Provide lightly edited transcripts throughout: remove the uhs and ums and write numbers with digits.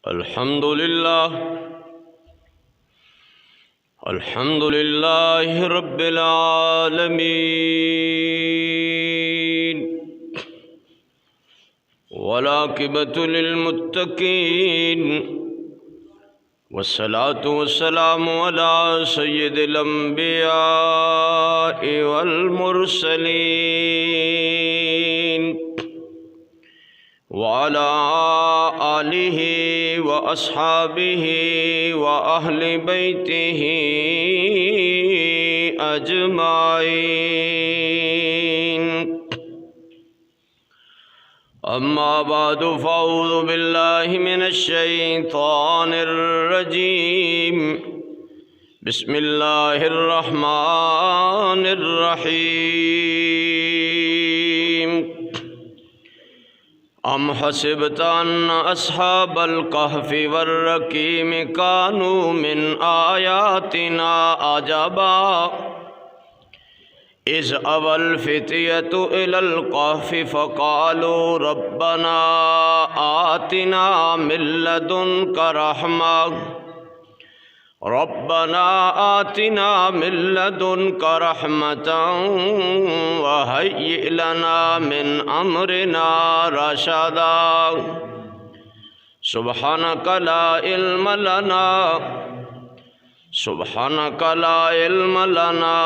الحمد لله رب العالمين، والعاقبة للمتقين، والصلاة والسلام على سيد الأنبياء والمرسلين، وعلى آلہ وأصحابہ وأہل بیتہ اجمعین۔ اما بعد فاعوذ باللہ من الشیطان الرجیم، بسم اللہ الرحمن الرحیم۔ ام حسبت ان اصحاب الکہف والرقیم کانوا من آیاتنا عجبا اذ اوی الفتیۃ الی الکہف فقالوا ربنا آتنا من لدنک رحمۃ وہیئ لنا من امرنا رشدا۔ سبحانک لا علم لنا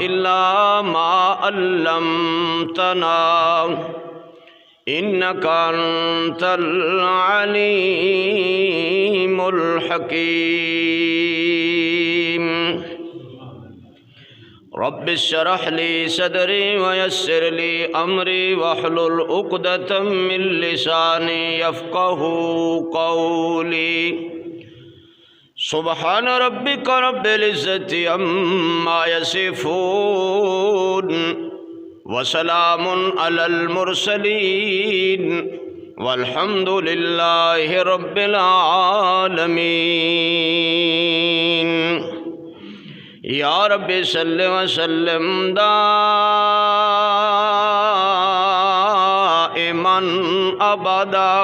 الا ما علمتنا انک انت العلیم الحکیم۔ رب اشرح لی صدری ویسر لی امری واحلل عقدۃ من لسانی یفقہوا قولی۔ سبحان ربک رب العزۃ عما یصفون، وسلام علی المرسلین، والحمد للہ رب العالمین۔ یا رب صل وسلم دائما ابدا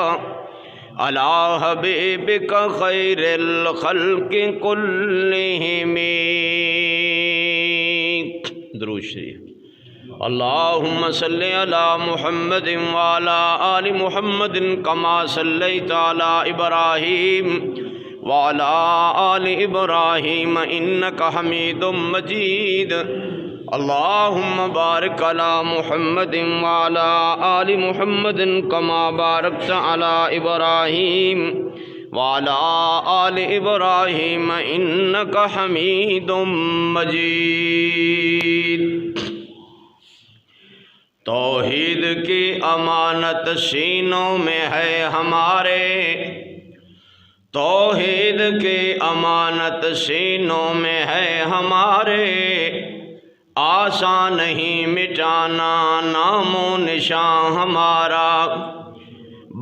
علی حبیبک خیر الخلق کلہم۔ درود شریف۔ اللہم صل علی محمد وعلی آل محمد کما صلیت علی ابراہیم وعلی آل ابراہیم انک حمید مجید۔ اللہم بارک علی محمد وعلی آل محمد کما بارکت علی ابراہیم وعلی آل ابراہیم انک حمید مجید۔ توحید کی امانت سینوں میں ہے ہمارے، توحید کی امانت سینوں میں ہے ہمارے، آسان نہیں مٹانا نام و نشان ہمارا۔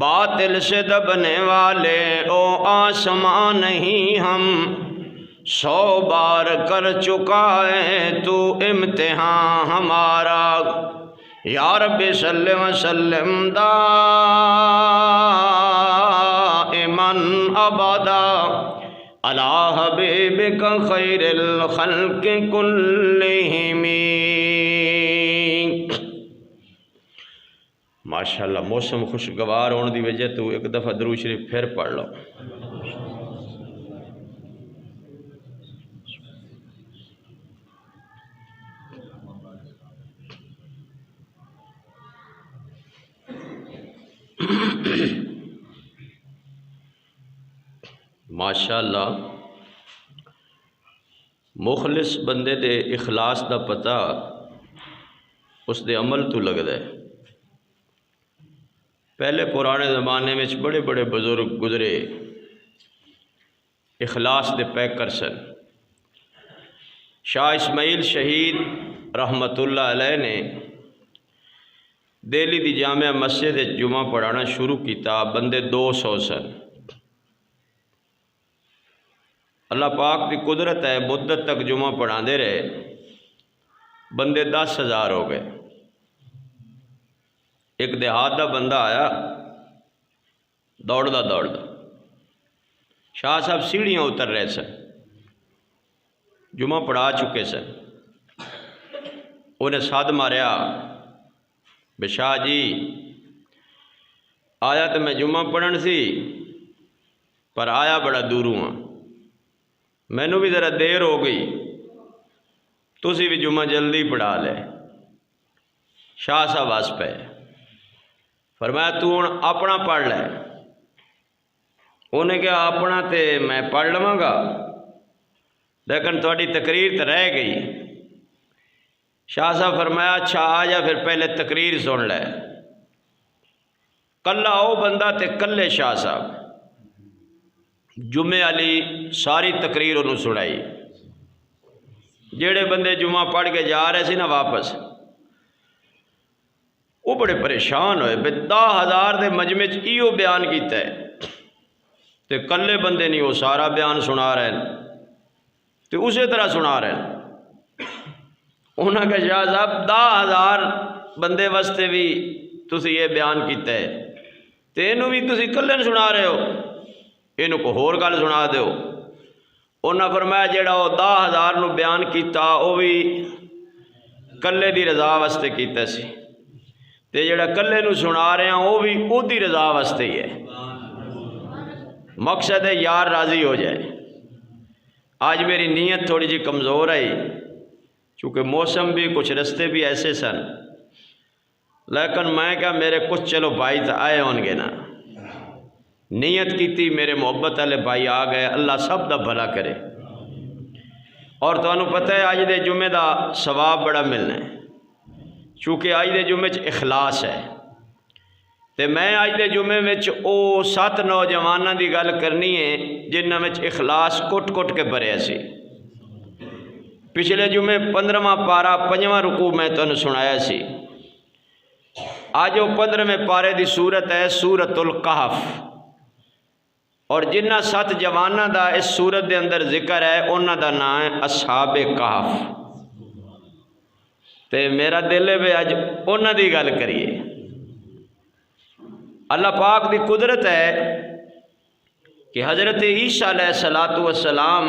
باطل سے دبنے والے او آسمان نہیں ہم، 100 بار کر چکا ہے تو امتحان ہمارا۔ یا رب صلی وسلم دائما ابدا علی حبیبک خیر الخلق کلہم۔ ماشاءاللہ موسم خوشگوار ہونے دی وجہ تو ایک دفعہ درود شریف پھر پڑھ لو۔ ماشاءاللہ مخلص بندے دے اخلاص دا پتہ اس دے عمل تو لگدا ہے۔ پہلے پرانے زمانے میں بڑے بڑے بزرگ گزرے اخلاص دے پیکر سن۔ شاہ اسماعیل شہید رحمت اللہ علیہ نے دہلی دی جامعہ مسجد جمعہ پڑھانا شروع کیتا، بندے 200 سن۔ اللہ پاک دی قدرت ہے، مدت تک جمعہ پڑھا دے رہے، بندے 10,000 ہو گئے۔ ایک دیہات دا بندہ آیا دوڑدا شاہ صاحب سیڑھیاں اتر رہے سن، جمعہ پڑھا چکے سن، انہیں ساتھ ماریا بے شاہ جی آیا تو میں جمعہ پڑھن سی پر آیا بڑا دوروں ہاں، مینوں بھی ذرا دیر ہو گئی، تسی بھی جمعہ جلدی پڑھا لے۔ شاہ صاحب ہس پے، فرمایا تو ہن اپنا پڑھ لے۔ انہیں کہا اپنا تے میں پڑھ لواں گا لیکن تہاڈی تقریر تو رہ گئی۔ شاہ صاحب فرمایا اچھا آ جا پھر پہلے تقریر سن لے۔ کلا او بندہ تے کلے شاہ صاحب جمعے والی ساری تقریر انہوں سنائی۔ جڑے بندے جمعہ پڑھ کے جا رہے سی نا واپس، وہ بڑے پریشان ہوئے، 10,000 دے مجمع چ ایو بیان کیتا ہے تے کلے بندے نہیں وہ سارا بیان سنا رہے ہیں تے اسی طرح سنا رہے ہیں۔ انہوں نے کہا شاہ صاحب 10,000 بندے واسطے بھی تسی یہ بیان کیتا ہے تے انہوں بھی تسی کلے نے سنا رہے ہو، انہوں کو ہور گل سنا دیو۔ انہوں نے فرمایا جیڑا وہ 10,000 نو بیان کیتا وہ بھی کلے دی رضا واسطے کیتا سی تے جیڑا کلے نو سنا رہے ہیں وہ بھی او دی رضا واسطے ہی ہے، مقصد ہے یار راضی ہو جائے۔ آج میری نیت تھوڑی جی کمزور آئی چونکہ موسم بھی کچھ رستے بھی ایسے سن، لیکن میں کہا میرے کچھ چلو بھائی تو آئے ہون گے نا، نیت کی تھی میرے محبت والے بھائی آ گئے، اللہ سب دا بھلا کرے۔ اور تانوں پتہ ہے آج دے جمعے دا ثواب بڑا ملنا ہے چونکہ آج دے جمعے چ اخلاص ہے تے میں آج دے جمعے میں او 7 نوجواناں دی گل کرنی ہے جنہاں میں اخلاص کٹ کٹ کے بھریا سی۔ پچھلے جمعے 15واں پارا 5واں رکوع میں تانوں سنایا سی، آج وہ 15ویں پارے دی سورت ہے سورۃ الکہف، اور جنہ 7 جواناں دا اس سورت دے اندر ذکر ہے انہاں دا نام ہے اصحاب کہف، تے میرا دل ہے بھی اج انہاں دی گل کریے۔ اللہ پاک دی قدرت ہے کہ حضرت عیسیٰ علیہ السلام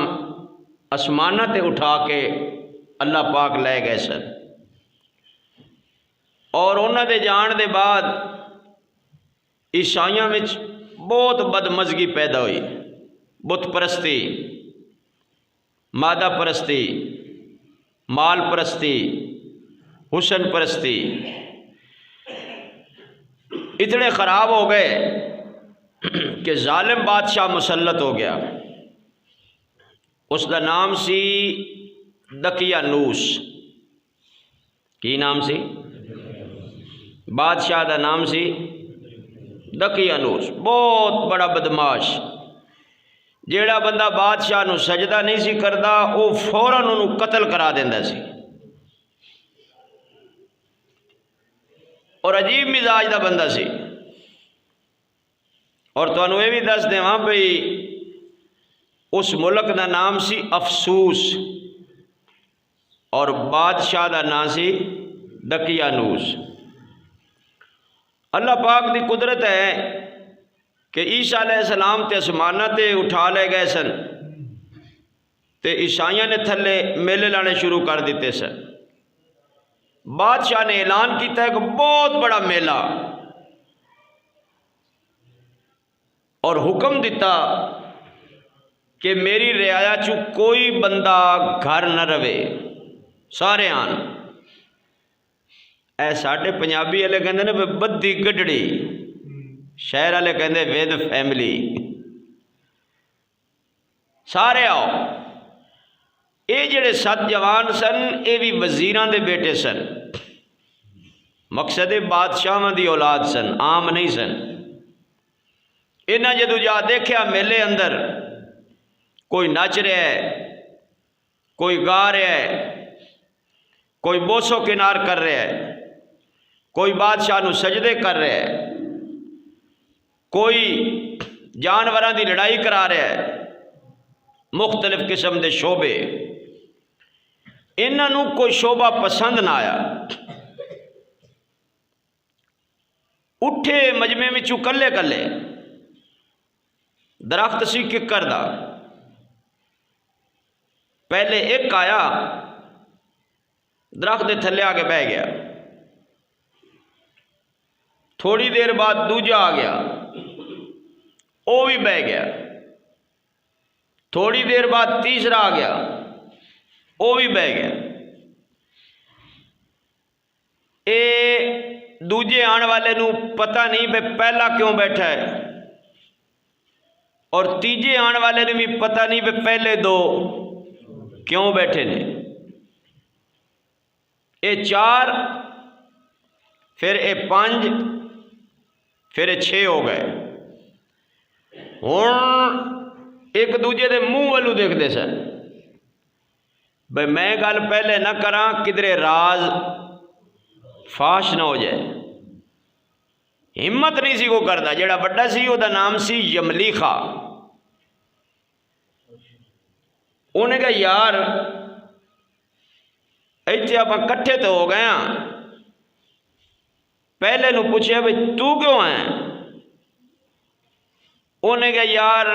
آسمانہ تے اٹھا کے اللہ پاک لے گئے سن، اور انہاں دے جان دے بعد عیسائیاں میں بہت بدمزگی پیدا ہوئی، بت پرستی، مادہ پرستی، مال پرستی، حسن پرستی، اتنے خراب ہو گئے کہ ظالم بادشاہ مسلط ہو گیا، اس دا نام سی دقیانوس۔ کی نام سی؟ بادشاہ دا نام سی دقیانوس، بہت بڑا بدماش، جیڑا بندہ بادشاہ نو سجدہ نہیں سی کردا وہ فوراً انہوں قتل کرا دیندا سی، اور عجیب مزاج دا بندہ سی۔ اور تانوں یہ بھی دس دیواں بھئی اس ملک دا نام سی افسوس اور بادشاہ دا نام سی دقیانوس۔ اللہ پاک دی قدرت ہے کہ عیسیٰ علیہ السلام تے آسمانہ تے اٹھا لے گئے سن تے عیسائیاں نے تھلے میلے لانے شروع کر دیتے سن۔ بادشاہ نے اعلان کیتا ہے کہ بہت بڑا میلہ، اور حکم دیتا کہ میری رعایا چوں کوئی بندہ گھر نہ رہے، سارے آن۔ اے ساڈے پنجابی والے کہندے نے بدی گڈڑی، شہر والے کہندے ود فیملی، سارے آؤ۔ اے جڑے 7 جوان سن اے بھی وزیراں دے بیٹے سن، مقصد بادشاہاں دی اولاد سن، عام نہیں سن۔ انہاں جدو جا دیکھیا میلے اندر کوئی نچ رہا ہے، کوئی گا رہا ہے، کوئی بوسو کنار کر رہا ہے، کوئی بادشاہ نو سجدے کر رہا ہے، کوئی جانوراں دی لڑائی کرا رہا ہے، مختلف قسم دے شعبے، انہاں نو کوئی شعبہ پسند نہ آیا، اٹھے مجمع وچوں کلے کلے درخت سی ککر دا، پہلے ایک آیا درخت دے تھلے آ کے بہ گیا، تھوڑی دیر بعد دوجا آ گیا وہ بھی بہ گیا، تھوڑی دیر بعد تیسرا آ گیا وہ بھی بہ گیا۔ اے دوجے آن والے نو پتہ نہیں بے پہلا کیوں بیٹھا ہے، اور تیجے آن والے نے بھی پتہ نہیں بے پہلے دو کیوں بیٹھے نے۔ اے 4، پھر اے 5، پھر اے 6 ہو گئے۔ ہن ایک دوجے دے منہ والو دیکھتے سن بھئی میں گل پہلے نہ کراں کدھرے راز فاش نہ ہو جائے۔ ہمت نہیں سی وہ کردا، جڑا بڑا سی وہ دا نام سی یملیخا۔ انہیں کہا یار ایتھے آپ کٹھے تو ہو گئے ہیں، پہلے نو پوچھے بھئی تو کیوں آئے؟ انہیں کہا یار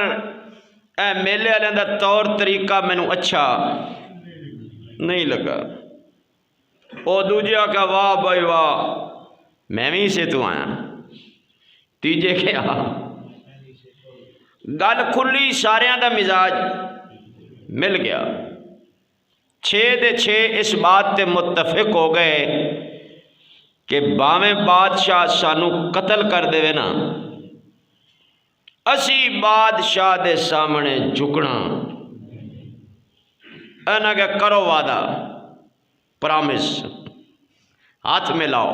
اے میلے والے دا طور طریقہ مینوں اچھا نہیں لگا۔ او دوجا کہا واہ بھائی واہ میں بھی سے تو آیا۔ تیجے کیا گل کھلی، ساریاں دا مزاج مل گیا۔ 6 دے 6 اس بات تے متفق ہو گئے کہ باویں بادشاہ سانو قتل کر دے نا، اسی بادشاہ دے سامنے جھکنا۔ انہاں کہ کرو وعدہ، پرامس، ہاتھ ملاؤ۔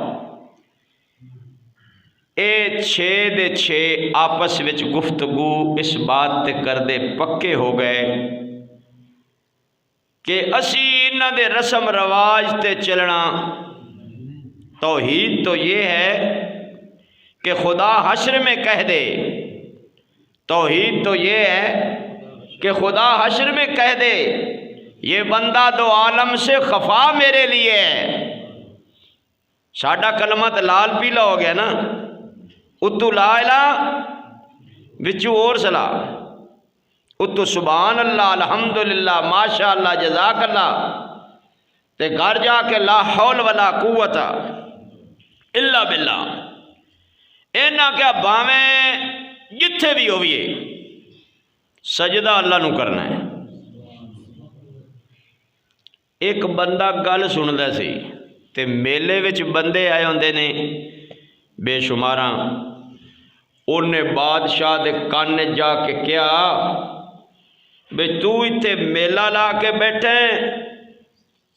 اے 6 دے 6 آپس وچ گفتگو اس بات تے کردے پکے ہو گئے کہ اسی انہاں دے رسم رواج تے چلنا۔ توحید تو یہ ہے کہ خدا حشر میں کہہ دے، توحید تو یہ ہے کہ خدا حشر میں کہہ دے یہ بندہ دو عالم سے خفا میرے لیے ہے۔ ساڈا کلمہ تو لال پیلا ہو گیا نا، اتو لا الہ وچو اور سلا، اتو سبحان اللہ الحمدللہ ماشاءاللہ جزاک اللہ، تے گھر جا کے لا حول ولا قوت الا باللہ۔ اینا کیا باویں جتھے بھی ہوئیے سجدہ اللہ نو کرنا ہے۔ ایک بندہ گل سندا سی تے میلے وچ بندے آئے ہوندے نے بے شماراں، انہیں بادشاہ دے کان جا کے کیا بے تو ایتھے میلہ لا کے بیٹھے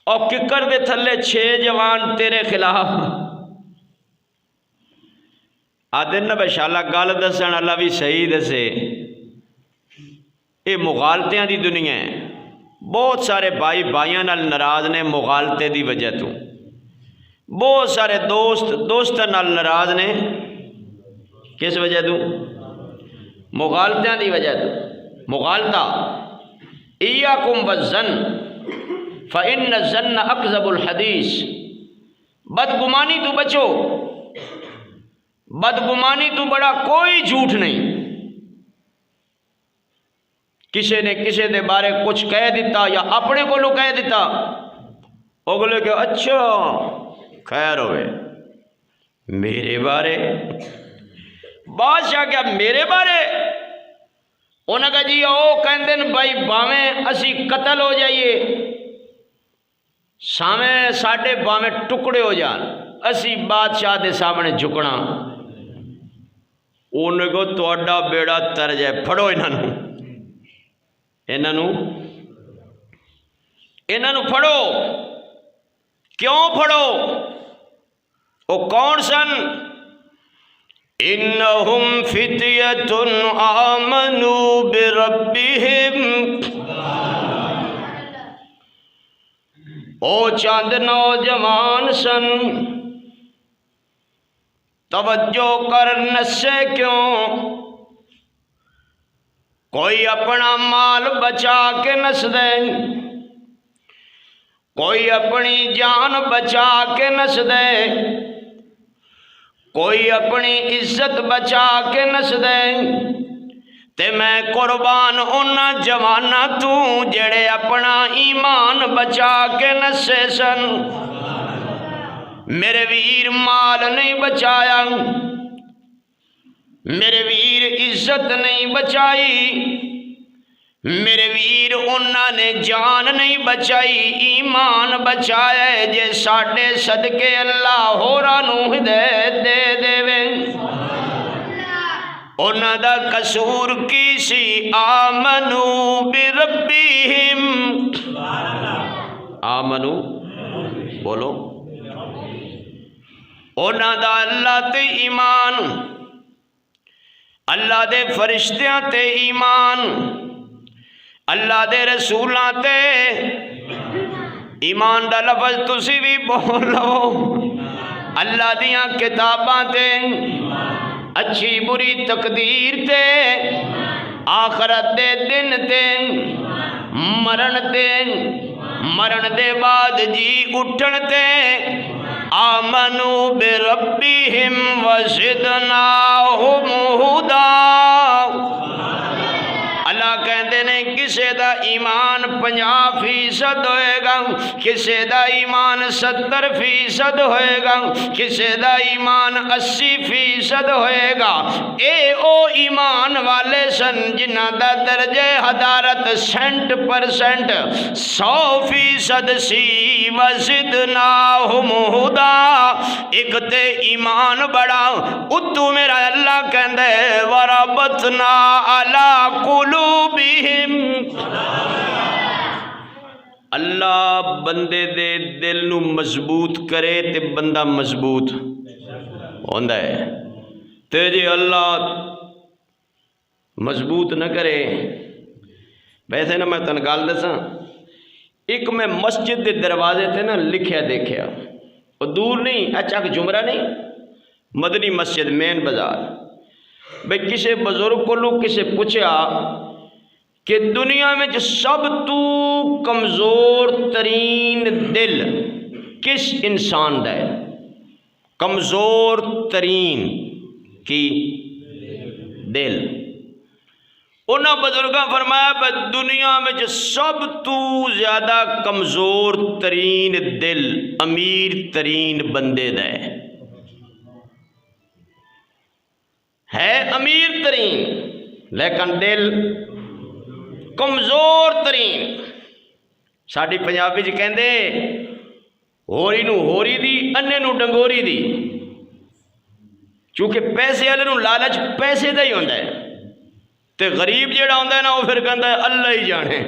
اور ککر دے تھلے 6 جوان تیرے خلاف آدھن بے شاءاللہ گل دسن اللہ بھی صحیح دسے۔ یہ مغالطیاں دی دنیا ہے، بہت سارے بھائی بھائیاں نال ناراض نے مغالطے دی وجہ تو، بہت سارے دوستاں نال ناراض نے کس وجہ تو؟ مغالطیاں دی وجہ تو۔ مغالطہ ایاکم والظن فإن الظن اکذب الحدیث، بدگمانی تو بچو، بدگمانی تو بڑا کوئی جھوٹ نہیں۔ کسی نے کسی دے بارے کچھ کہہ دیتا یا اپنے کو لو کہہ دیتا، اگلے کہ اچھا خیر ہوئے میرے بارے، بادشاہ کیا میرے بارے؟ انہوں نے کہا جی او کہندے بھائی باویں اسی قتل ہو جائیے، سامنے ساڑھے باویں ٹکڑے ہو جان، اسی بادشاہ دے سامنے جھکنا۔ انہوں کو توڑا بیڑا تر جائے، پھڑو انہوں پھڑو۔ کیوں پھڑو؟ وہ کون سن؟ انہم فتیۃ آمنوا بربہم، او چند نوجوان سن، توجہ کر نسے کیوں؟ کوئی اپنا مال بچا کے نس دے، کوئی اپنی جان بچا کے نس دے، کوئی اپنی عزت بچا کے نس دے، تے میں قربان اونا جوانا تو جڑے اپنا ایمان بچا کے نسے سن۔ میرے ویر مال نہیں بچایا، میرے ویر عزت نہیں بچائی، میرے ویر انہاں نے جان نہیں بچائی، ایمان بچایا جے ساڈے صدقے اللہ ہورا نو ہدایت دے دے۔ انہاں دا قصور کی سی آمنو بربہم، آمنو بولو، انہاں دا اللہ تے ایمان، اللہ دے فرشتیاں تے ایمان، اللہ دے رسولاں تے ایمان دا لفظ تسی بھی بول لو، اللہ دیاں کتاباں تے، اچھی بری تقدیر تے، آخرت دے دن تے، مرن تے، مرن دے بعد جی اٹھن تے، آمنو بربہم وزدناہم ہدا۔ اللہ کہندے نے کسے دا ایمان 50% ہوئے گا، کسے دا ایمان 70% ہوئے گا، کسے دا ایمان 80% ہوئے گا۔ اے او ایمان والے سن جنہ دا درجہ حدارت 100% 100% سی۔ وزدناہم ہدا، ایک تے ایمان بڑا، اتو میرا اللہ کہندے وربطنا علی قلوبہم، اللہ بندے دے دل نو مضبوط کرے تے بندہ مضبوط ہوندا ہے، تے جے اللہ مضبوط نہ کرے۔ ویسے نا میں تن گل دساں، ایک میں مسجد دے دروازے تے نا لکھیا دیکھیا، اور دور نہیں، اچھا جمرہ نہیں، مدنی مسجد مین بازار، بھئی کسے بزرگ کو لوگ کسے پوچھا کہ دنیا میں جو سب تو کمزور ترین دل کس انسان دا ہے؟ کمزور ترین کی دل، انہاں بزرگاں فرمایا کہ دنیا میں جو سب تو زیادہ کمزور ترین دل امیر ترین بندے دا ہے امیر ترین، لیکن دل کمزور ترین۔ ساڈی پنجابی جی کہندے ہوری نو ہوری دی، انے نو ڈنگوری دی، چونکہ پیسے والے نو لالچ پیسے دا ہی ہوندا ہے، تے غریب جیڑا ہوندا ہے نا وہ پھر کہندا ہے اللہ ہی جانے۔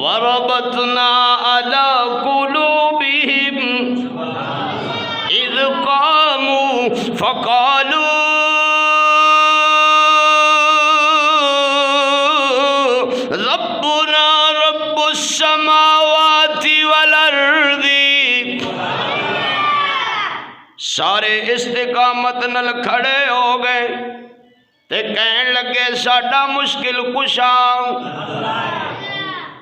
وربطنا علی قلوبہم اذ قاموا فقالوا ربنا رب السماوات والارض، سارے استقامت نل کھڑے ہو گئے تے کہن لگے ساڈا مشکل کشا۔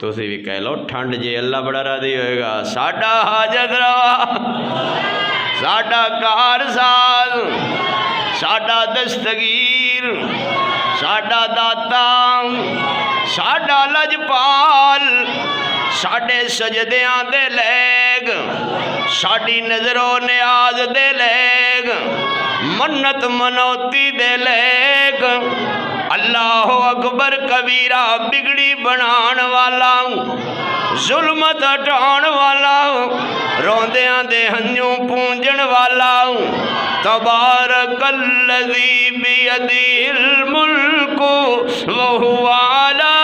تسی بھی کہہ لو ٹھنڈ جے اللہ بڑا راضی ہوئے گا، ساڈا حاجت روا، ساڈا کارساز، ساڈا دستگیر، ساڈا داتا، ساڈا لجپال، ساڈے سجدیاں دے لیگ، ساڈی نظر و نیاز دے لیگ، منت منوتی دے لیگ، اللہ اکبر کبیرہ بگڑی بنان والا، ظلمت ہٹان والا، روندیاں دے ہنجوں پونجن والا، تبارک الذی بیدہ الملک وہو علی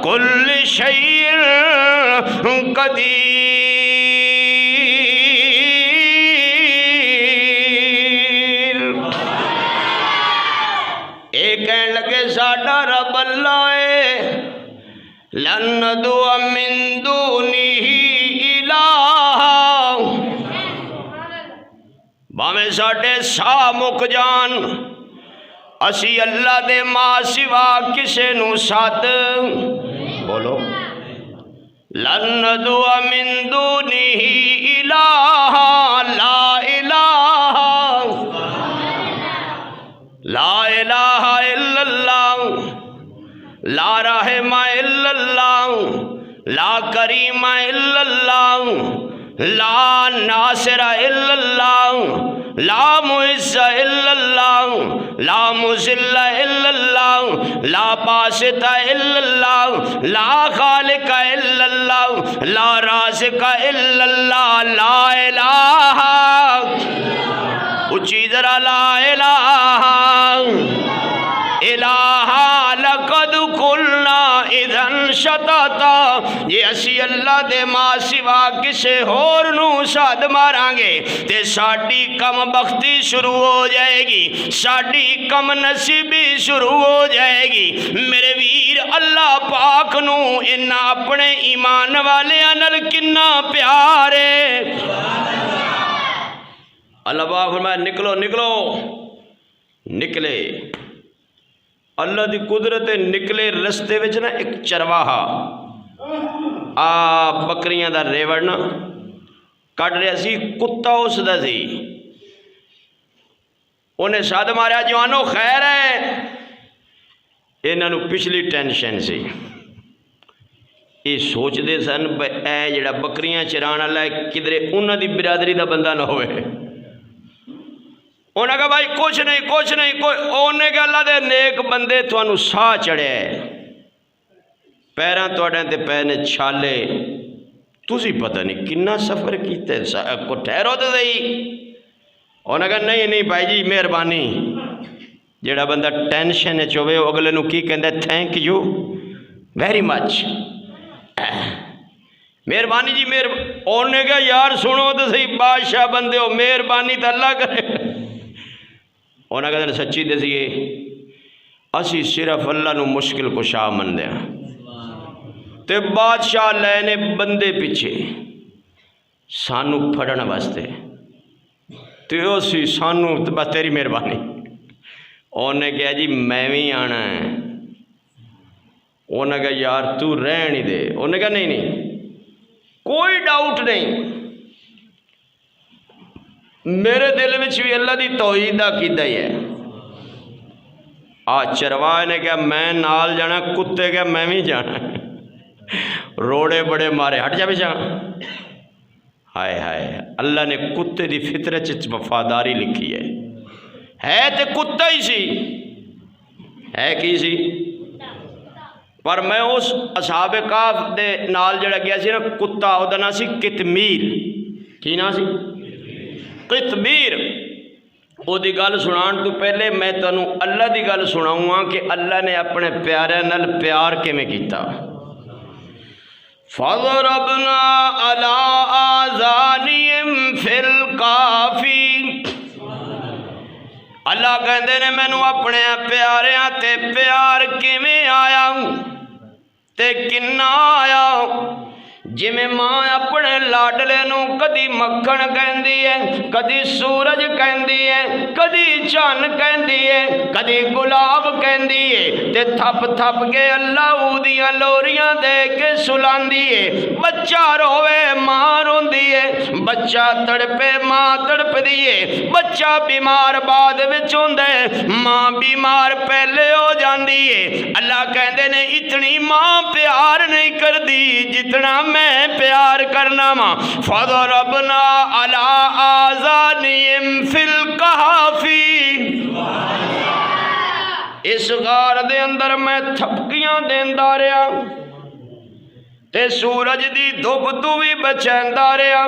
کل شیء قدیر۔ ایک کہنے لگے ساڈا رب اللہ ہے، لن ندعو من دونہ الہ، باویں ساڈے سا مک جان، اسی اللہ دے ماں سوا کسے نو ساتھ بولو، لن ندعو من دونہ الہ، لا الہ لا رحم الا اللہ، لا کریم الا اللہ، لا ناصر الا اللہ، لا معز الا اللہ، لا مذل الا اللہ، لا باسط الا اللہ، لا خالق الا اللہ، لا رازق الا اللہ، لا الہ، اچھی ذرا لا الہ الہ لقد قلنا اذن شتاتا، یہ اسی اللہ دے ماں سوا کسے ہور نو ساد ماران گے تے ساڑی کم بختی شروع ہو جائے گی، ساڑی کم نصیبی شروع ہو جائے گی۔ میرے ویر اللہ پاک نو انہا اپنے ایمان والے انل کنہ پیارے۔ اللہ پاک فرمائے نکلو نکلو، نکلے اللہ دی قدرت نکلے رستے وچ نا ایک چرواہا بکریاں دا ریوڑ نا کٹ رہا سی، کتا اس دا سی، انہیں ساتھ ماریا جوانو خیر ہے، انہاں نو پچھلی ٹینشن سی، یہ سوچ دے سن اے جڑا بکریاں چران اللہ ہے کدھرے انہاں دی برادری دا بندہ نہ ہوئے۔ انہوں نے کہا بھائی کچھ نہیں، انہوں نے کہا اللہ دے نیک بندے تو انہوں ساہ چڑھے پیران تو اڑیں تے پینے چھالے، تُسی پتہ نہیں کنہ سفر کیتے کو ٹھہرو تے دئی۔ انہوں نے کہا نہیں بھائی جی مہربانی، جڑا بندہ ٹینشن ہے چوہے اگلے نو کی کہندے تھینک یو ویری مچ، مہربانی جی انہوں نے کہا یار سنو تو صحیح بادشاہ بندے ہو، مہربانی تو اللہ کرے۔ انہوں نے کہا سچی دسیے اسی صرف اللہ نو مشکل کشا من دیا تے بادشاہ لینے بندے پیچھے سانو پھڑن واسطے تے اسی سانو بس تیری مہربانی۔ انہوں نے کہا جی میں بھی آنا ہے، انہوں نے کہا یار تو رہن ہی دے، انہوں نے کہا نہیں کوئی ڈاؤٹ نہیں، میرے دل میں بھی اللہ دی توحید عقیدہ ہی ہے۔ چرواہے نے کہا میں نال جانا، کتے کہا میں بھی جانا، روڑے بڑے مارے ہٹ جا پیچھا۔ ہائے ہائے اللہ نے کتے دی فطرت وفاداری لکھی ہے تے کتا ہی سی، ہے کی سی، پر میں اس اصحاب کہف دے نال جڑا گیا سی نا کتا او دا نا سی قطمیر، کی نا سی قطمیر۔ او دی گل سنان تو پہلے میں تنوں اللہ دی گل سناؤں گا کہ اللہ نے اپنے پیارے نال پیار کے میں کیتا۔ فَضَرَبْنَا عَلَىٰ آذَانِهِمْ فِي الْكَهْفِ، اللہ کہندے نے مینوں اپنے پیاریاں تے پیار کیویں آیا تے کنا آیا، جی میں ماں اپنے لاڈلے نو کدی مکھن کہندی ہے، کدی سورج کہندی ہے، کدی چان کہندی ہے، کدی گلاب کہندی ہے، تے تھپ تھپ کے اللہ اودیاں لوریاں دے کے سلاندی ہے۔ بچہ روے ماں روندی ہے، بچہ تڑپے ماں تڑپ دیئے، بچہ بیمار بعد وچ ہوندے، ماں بیمار پہلے ہو جاندی ہے۔ اللہ کہندے نے اتنی ماں پیار نہیں کر دی جتنا میں پیار کرنا ماں۔ فَضَرَبْنَا عَلَىٰ آذَانِهِمْ فِي الْكَهْفِ، اس غار دے اندر میں تھپکیاں دیندا رہا تے سورج دی دھوپ تو بھی بچیندا رہا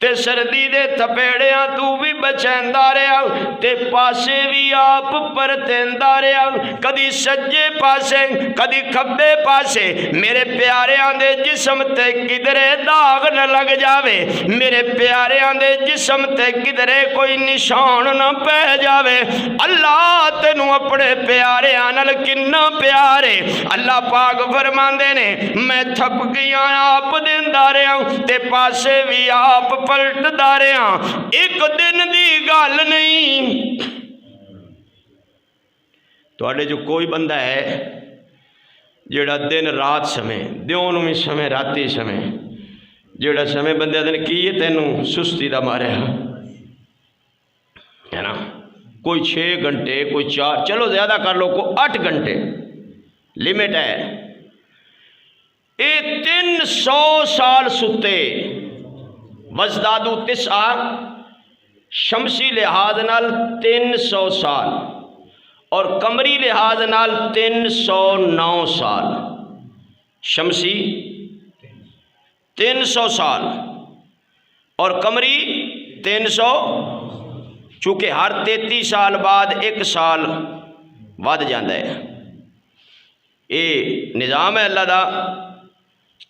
تے سردی دے تپیڑیاں تو بھی بچیندا رہا تے پاسے بھی آپ پرتیندا رہا، کدی سجے پاسے کدی کھبے پاسے، میرے پیاریاں دے جسم تے کدرے داغ نہ لگ جاوے، میرے پیاریاں دے جسم تے کدرے کوئی نشان نہ پہ جاوے۔ اللہ تینوں اپنے پیاریاں نال کنا پیارے۔ اللہ پاک فرماندے نے میں تھپکیاں آپ دیندا رہا تے پاسے بھی آپ پلٹ دارے ہاں، ایک دن دی گال نہیں۔ تو اڑے جو کوئی بندہ ہے جڑا دن رات سمے دیوں میں سمے راتی سمے جڑا سمے بندے دن کی ہے تینوں سستی دا مارے ہے نا، کوئی 6 گھنٹے کوئی 4، چلو زیادہ کر لو کوئی 8 گھنٹے لمٹ ہے۔ یہ 300 سال ستے، وزدادو تسعہ، شمسی لحاظ نال 300 سال اور قمری لحاظ نال 309 سال۔ شمسی 300 سال اور قمری 300، چونکہ ہر 33 سال بعد ایک سال ود جاندہ ہے، یہ نظام ہے اللہ دا۔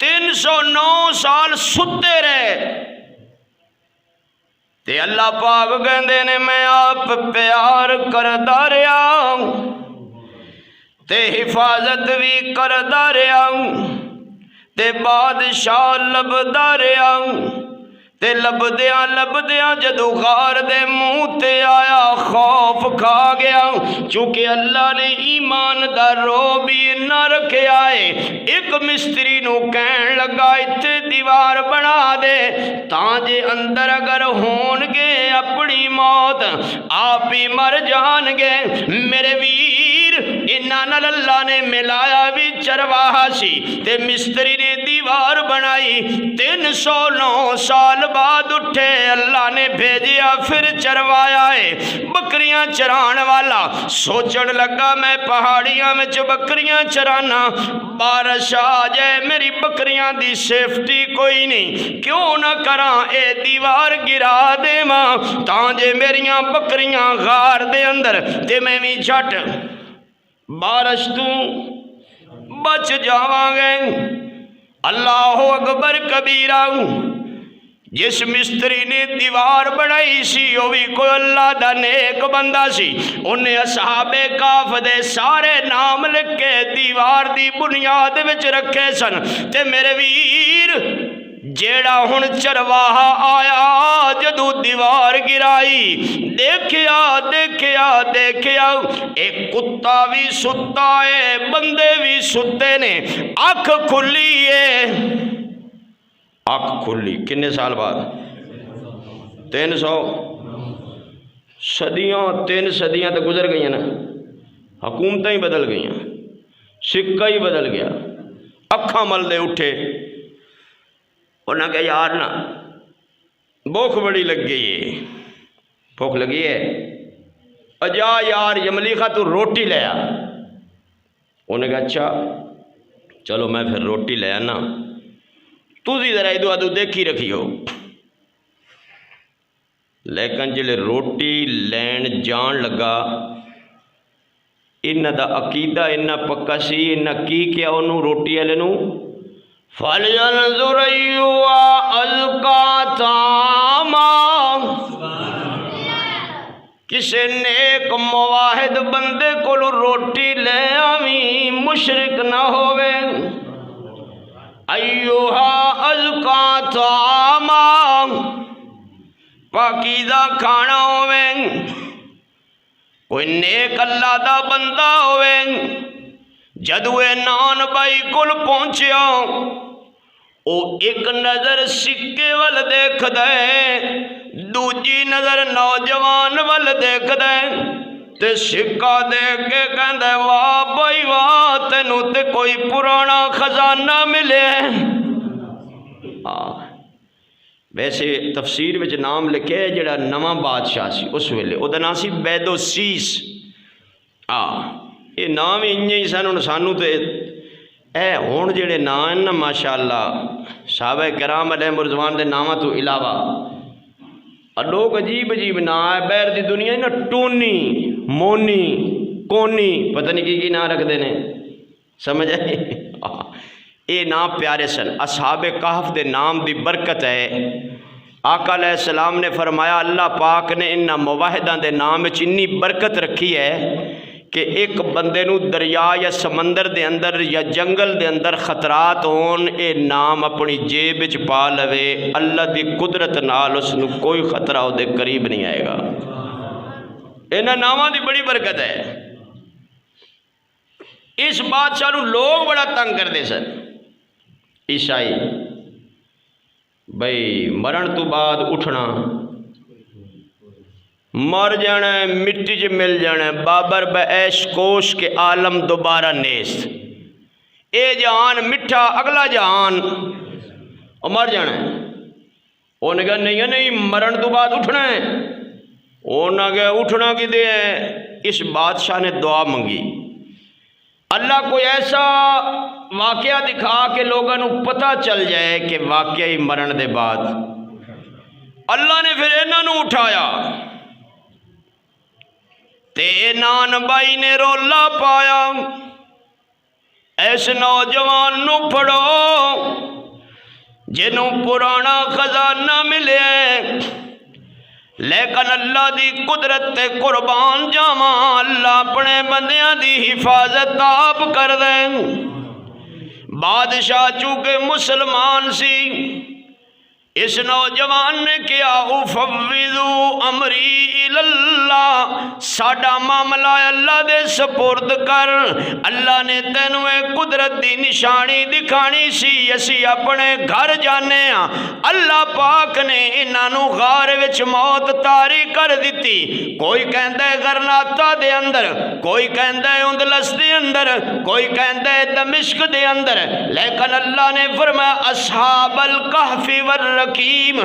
309 سال ستے رہے تے اللہ پاک کہندے نے میں آپ پیار کردا رہا تے حفاظت بھی کردا رہا تے بادشاہ لبدا رہا تے لبدیاں جدو غار دے منہ تے آیا خوف کھا گیا، چونکہ اللہ نے ایمان دا رو بھی نہ رکھے آئے۔ ایک مستری نو کہن لگا اتنے دیوار بنا دے تاں جے اندر اگر ہون گے اپنی موت آپ ہی مر جان گے۔ میرے ویر انہاں نال اللہ نے ملایا بھی چرواہا سی تے مستری نے دیوار بنائی۔ 309 سال بعد اٹھے اللہ نے بھیجیا پھر چروایا ہے بکریاں چران والا، سوچن لگا میں پہاڑیاں میں بکریاں چرانا، بارش آ جائے میری بکریاں دی سیفٹی کوئی نہیں، کیوں نہ کراں اے دیوار گرا دے ماں تاں جے میریاں بکریاں غار دے اندر تے میں بھی جھٹ بارش تو بچ جاواں گے۔ اللہ اکبر کبیرہ۔ جس مستری نے دیوار بنائی سی وہ بھی کوئی اللہ دا نیک بندہ سی، انہیں اصحاب کہف دے سارے نام لکھ کے دیوار دی بنیاد وچ رکھے سن۔ تے میرے ویر جیڑا ہن چرواہا آیا جدو دیوار گرائی دیکھیا ایک کتا بھی ستا ہے، بندے بھی ستے نے، آنکھ کھلی ہے، آنکھ کھلی۔ کنے سال بعد؟ 300 صدیاں، 3 صدیاں تو گزر گئی ہیں نا، حکومتیں ہی بدل گئی ہیں، سکہ ہی بدل گیا۔ اکھاں مل دے اٹھے، انہاں کہا یار نا بھوک بڑی لگ گئی ہے، بھوک لگی ہے، اجا یار یملیخہ تو روٹی لے آ۔ انہوں نے کہا اچھا چلو میں پھر روٹی لے آنا، تُسی ذرا ادو ادو دیکھی رکھی ہو۔ لیکن جلے روٹی لین جان لگا انہ دا عقیدہ انہ پکا سی، انہ کی کیا انہوں روٹی والے نوں فَلْيَنْظُرْ أَيُّهَا أَزْكَىٰ طَعَامًا، کسے نیک مواحد بندے کو روٹی لے آویں مشرک نہ ہوئے۔ ایوہا ازکا طعاما، پاکیزہ کھانا ہوئے، کوئی نیک اللہ دا بندہ ہوئے۔ جدوے نان بائی کل پہنچیا او ایک نظر سکے وال دیکھ دے، دوجی نظر نوجوان وال دیکھ دے، تے سکہ دیکھ کے کہندے واہ بھائی واہ تینوں تے کوئی پرانا خزانہ ملے۔ ویسے تفسیر وچ نام لکھے جڑا نواں بادشاہ سی اس ویلے او دا نام سی بیدو سیس۔ یہ نام ہی انجے ہی سن، سانو تے اے ہون جڑے نام نا ماشاءاللہ صحابہ کرام علیہ مرضوان دے نامہ تو علاوہ اور لوگ عجیب عجیب نام ہے بیر دی دنیا نا، ٹونی، مونی، کونی، پتہ نہیں کی نام رکھ دینے، سمجھ آئے؟ اے نام پیارے سن۔ اصحاب کہف دے نام دی برکت ہے۔ آقا علیہ السلام نے فرمایا اللہ پاک نے انہاں موحداں دے نام وچ اتنی برکت رکھی ہے کہ ایک بندے نو دریا یا سمندر دے اندر یا جنگل دے اندر خطرات ہون، اے نام اپنی جیب وچ پا لوے، اللہ دی قدرت نال اس نو کوئی خطرہ ہو دے قریب نہیں آئے گا۔ انہاں ناماں دی بڑی برکت ہے۔ اس بادشاہ نو لوگ بڑا تنگ کر دے سن عیسائی، بھئی مرن تو بعد اٹھنا، مر جانا ہے، مٹی چ مل جانا ہے، بابر بعیش کوش کے عالم دوبارہ نیست۔ اے جہان میٹھا، اگلا جہان وہ مر جانا ہے۔ انہیں کہا نہیں مرن تو بعد اٹھنا ہے۔ انہیں کہا اٹھنا کدے ہے؟ اس بادشاہ نے دعا منگی، اللہ کوئی ایسا واقعہ دکھا کہ لوگوں کو پتہ چل جائے کہ واقعی مرن دے بعد۔ اللہ نے پھر انہوں نے اٹھایا تے نان بائی نے رولا پایا، ایس نوجوان نو پڑھو جنوں پرانا خزانہ ملے، لیکن اللہ دی قدرت تے قربان جاواں، اللہ اپنے بندیاں دی حفاظت آپ کر دیں۔ بادشاہ چونکہ مسلمان سی، اس نوجوان نے کیا افوض امری اللہ، ساڈا معاملہ اللہ دے سپرد کر، اللہ نے تینوں قدرت دی نشانی دکھانی سی، اسی اپنے گھر جانے ہاں۔ اللہ پاک نے انہاں غار وچ موت طاری کر دیتی، کوئی کہندا ہے غرناطہ دے اندر، کوئی کہندا ہے اندلس دے اندر، کوئی کہندا ہے دمشق دے اندر، لیکن اللہ نے فرمایا اصحاب الکہف والرقیم،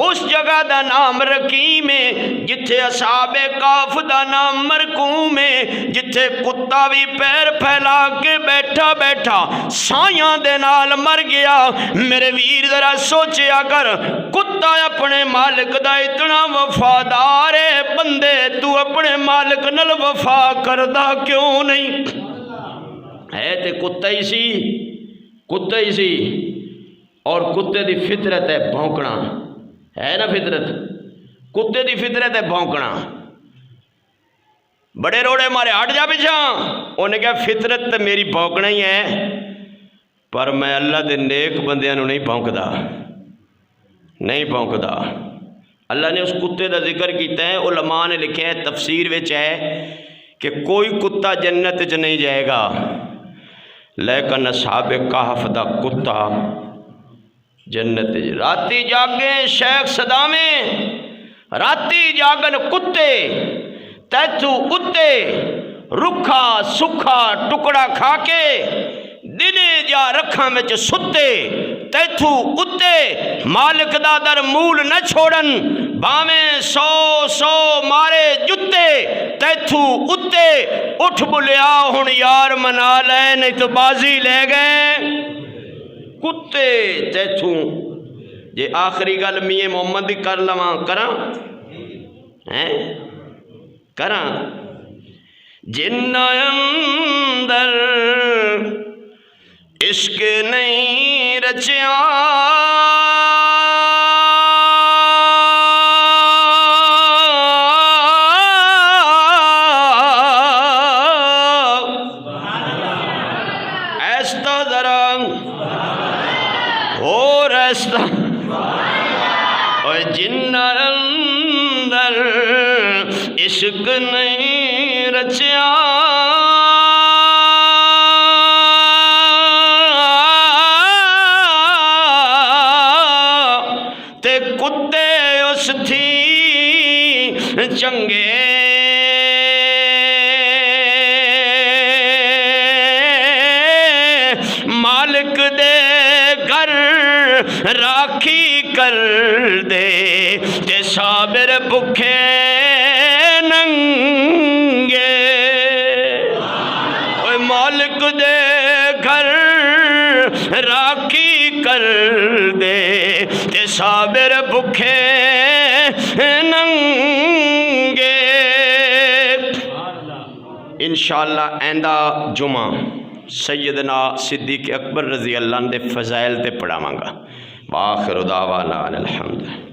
اس جگہ دا نام رقیم ہے جتھے اصحاب کہف دا نام مرقوم ہے، جتھے کتا بھی پیر پھیلا کے بیٹھا بیٹھا سایاں دے نال مر گیا۔ میرے ویر ذرا سوچیا کر، کتا اپنے مالک دا اتنا وفادار ہے، بندے تو اپنے مالک نال وفا کردہ کیوں نہیں؟ ہے تے کتا ہی سی، کتا ہی سی، اور کتے دی فطرت ہے بھونکنا، ہے نا فطرت، کتے دی فطرت ہے بھونکنا۔ بڑے روڑے مارے ہٹ جا پیچھا، انہیں کہا فطرت تو میری بھونکنا ہی ہے، پر میں اللہ دے نیک بندیاں نو نہیں بھونکدا، نہیں بھونکدا۔ اللہ نے اس کتے دا ذکر کیتا ہے، علماء نے لکھے ہیں تفسیر وچ ہے کہ کوئی کتا جنت وچ نہیں جائے گا، لیکن اصحاب کہف دا کتا جنت وچ۔ راتی جاگے شیخ صدامے، راتی جاگن کتے، تیتھو کتے رکھا سکھا ٹکڑا کھا کے دنے جا رکھاں وچ ستے، تیتھو کتے مالک دا در مول نہ چھوڑن، باویں سو مارے جتے، تیتھو کتے اٹھ بلیا ہن یار منا لے نہیں تو بازی لے گئے کتے تیتھو۔ جے آخری گل میاں محمد دی کر لواں کراں کراں، جنہ اندر عشق نہیں رچیا ایستا ذرا اور ایستا، اور جنہ اندر عشق نہیں رچیا تے کتے اس تھی چنگے، مالک دے گھر راکھی کر دے تے صابر بھکھے ننگے، اوے مالک دے گھر راکھی کر دے تے صابر بھکھے ننگے۔ انشاءاللہ آئندہ جمعہ سیدنا صدیق اکبر رضی اللہ عنہ دے فضائل تے پڑھاواں گا۔ وآخر دعوانا الحمد۔